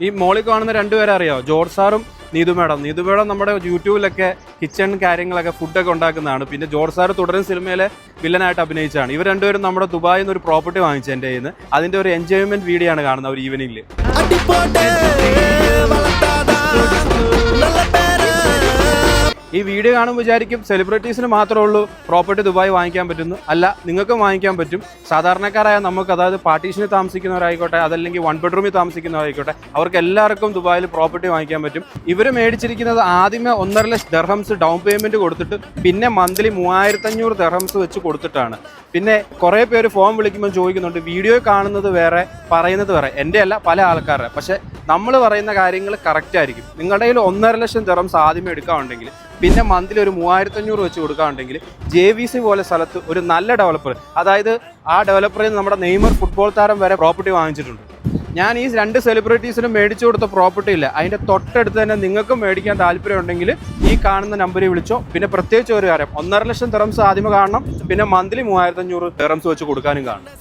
ഈ മോളിൽ കാണുന്ന രണ്ടുപേരെ അറിയാമോ? ജോർജ് സാറും നീതു മേഡം. നീതു മേഡം നമ്മുടെ യൂട്യൂബിലൊക്കെ കിച്ചൺ കാര്യങ്ങളൊക്കെ ഫുഡൊക്കെ ഉണ്ടാക്കുന്നതാണ്. പിന്നെ ജോർജ് സാർ തുടരും സിനിമയിലെ വില്ലനായിട്ട് അഭിനയിച്ചാണ്. ഇവർ രണ്ടുപേരും നമ്മുടെ ദുബായിൽ നിന്ന് ഒരു പ്രോപ്പർട്ടി വാങ്ങിച്ചു എൻ്റെ കയ്യിൽ നിന്ന്. അതിൻ്റെ ഒരു എൻജോയ്മെന്റ് വീഡിയോ ആണ് കാണുന്നത് ഒരു ഈവനിങ്ങിൽ. ഈ വീഡിയോ കാണുമ്പോൾ വിചാരിക്കും സെലിബ്രിറ്റീസിന് മാത്രമേ ഉള്ളൂ പ്രോപ്പർട്ടി ദുബായ് വാങ്ങിക്കാൻ പറ്റുന്നു. അല്ല, നിങ്ങൾക്കും വാങ്ങിക്കാൻ പറ്റും. സാധാരണക്കാരായ നമുക്ക്, അതായത് പാർട്ടീഷനിൽ താമസിക്കുന്നവരായിക്കോട്ടെ, അതല്ലെങ്കിൽ 1 ബെഡ്റൂമിൽ താമസിക്കുന്നവരായിക്കോട്ടെ, അവർക്ക് എല്ലാവർക്കും ദുബായിൽ പ്രോപ്പർട്ടി വാങ്ങിക്കാൻ പറ്റും. ഇവർ മേടിച്ചിരിക്കുന്നത് ആദ്യമേ 1.5 ലക്ഷം ദിർഹംസ് ഡൗൺ പേയ്മെന്റ് കൊടുത്തിട്ട് പിന്നെ മന്ത്ലി 3500 ദിർഹംസ് വെച്ച് കൊടുത്തിട്ടാണ്. പിന്നെ കുറേ പേര് ഫോൺ വിളിക്കുമ്പോൾ ചോദിക്കുന്നുണ്ട്, വീഡിയോ കാണുന്നത് വേറെ പറയുന്നത് വേറെ. എൻ്റെ അല്ല, പല ആൾക്കാരുടെ. പക്ഷെ നമ്മൾ പറയുന്ന കാര്യങ്ങൾ കറക്റ്റ് ആയിരിക്കും. നിങ്ങളുടെ കയ്യിൽ 1.5 ലക്ഷം ദിർഹംസ് ആദ്യമേ എടുക്കാറുണ്ടെങ്കിൽ പിന്നെ മന്ത്ലി ഒരു 3500 വെച്ച് കൊടുക്കാറുണ്ടെങ്കിൽ JVC പോലെ സ്ഥലത്ത് ഒരു നല്ല ഡെവലപ്പർ, അതായത് ആ ഡെവലപ്പറിൽ നിന്ന് നമ്മുടെ നെയ്മർ ഫുട്ബോൾ താരം വരെ പ്രോപ്പർട്ടി വാങ്ങിച്ചിട്ടുണ്ട്. ഞാൻ ഈ 2 സെലിബ്രിറ്റീസിനും മേടിച്ചു കൊടുത്ത പ്രോപ്പർട്ടി ഇല്ല, അതിൻ്റെ തൊട്ടടുത്ത് തന്നെ നിങ്ങൾക്കും മേടിക്കാൻ താല്പര്യം ഉണ്ടെങ്കിൽ ഈ കാണുന്ന നമ്പറിൽ വിളിച്ചോ. പിന്നെ പ്രത്യേകിച്ച് ഒരു കാര്യം, 1.5 ലക്ഷം ദിർഹംസ് ആദ്യമേ കാണണം, പിന്നെ മന്ത്ലി 3500 ദിർഹംസ് വെച്ച് കൊടുക്കാനും കാണണം.